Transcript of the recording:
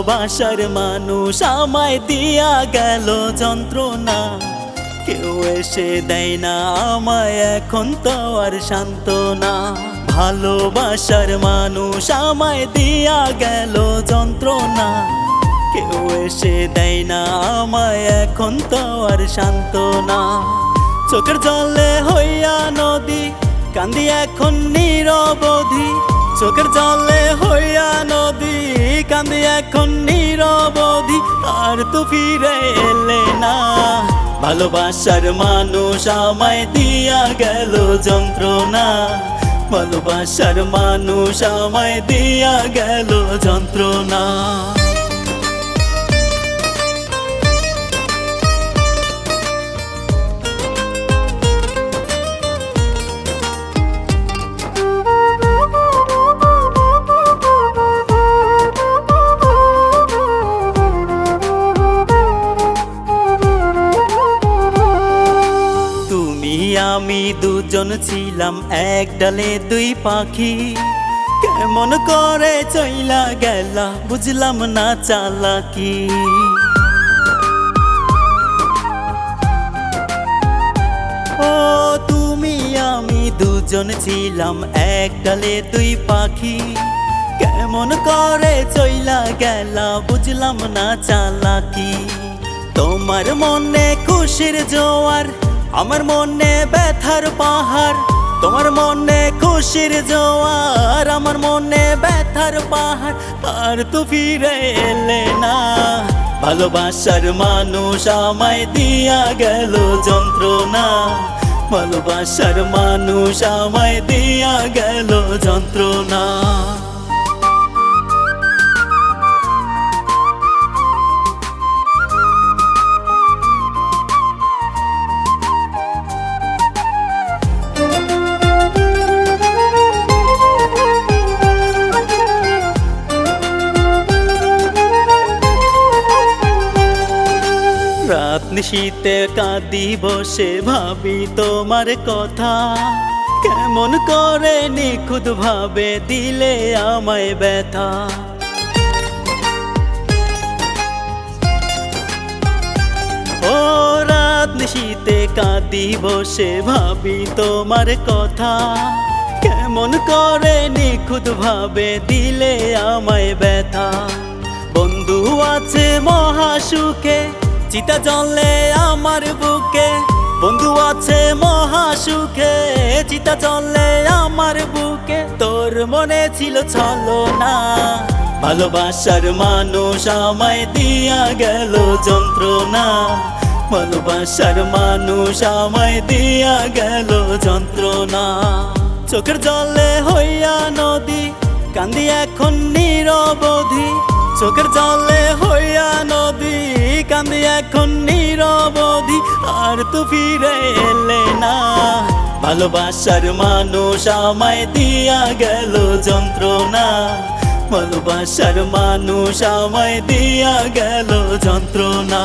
ভালোবাসার মানুষ আমায় দিয়া গেল যন্ত্রণা, কেউ এসে দেয় না আমায় এখন তো আর সান্ত্বনা। ভালোবাসার মানুষ আমায় দিয়া গেল যন্ত্রণা, কেউ এসে দেয় না আমায় এখন তো আর সান্ত্বনা। চোখের জলে হইয়া নদী কান্দি এখন নিরবধি, চোখের জলে হইয়া নদী কান্দি এখন নিরবধি। আর তো ফিরে এলে না, ভালোবাসার মানুষ আমায় দিয়া গেল যন্ত্রণা, ভালোবাসার মানুষ আমায় দিয়া গেল যন্ত্রণা। আমি দুজন ছিলাম এক ডালে দুই পাখি, কেমন করে চইলা গেলা বুঝলাম না চালাকি। ও তুমি আমি দুজন ছিলাম এক ডালে দুই পাখি, কেমন করে চইলা গেলা বুঝলাম না চালাকি। তোমার মনে খুশির জোয়ার আমার মনে ব্যথার পাহাড়, তোমার মনে খুশির জোয়ার আমার মনে ব্যথার পাহাড়। আর তো ফিরে এলে না, ভালোবাসার মানুষ আমায় দিয়া গেল যন্ত্রণা, ভালোবাসার মানুষ আমায় দিয়া গেল যন্ত্রণা। রাত নিশীতে কাঁদি বসে ভাবি তোমার কথা, কেমন করে নিখুঁত ভাবে দিলে আমায় ব্যথা। ও রাত নিশীতে কাঁদি বসে ভাবি তোমার কথা, কেমন করে নিখুঁত ভাবে দিলে আমায় ব্যথা। বন্ধু আছে মহাসুখে চিতা জ্বলে আমার বুকে, বন্ধু আছে মহাসুখে চিতা জ্বলে আমার বুকে। তোর মনে ছিল ছলনা, ভালোবাসার মানুষ আমায় দিয়া গেল যন্ত্রণা, ভালোবাসার মানুষ আমায় দিয়া গেল যন্ত্রণা। চোখের জলে হইয়া নদী কান্দি এখন নিরবধি, চোখের জলে হইয়া নদী কান্দি এখন নিরবধি। আর তো ফিরে এলে না, ভালোবাসার মানুষ আমায় দিয়া গেল যন্ত্রণা, ভালোবাসার মানুষ আমায় দিয়া গেল যন্ত্রণা।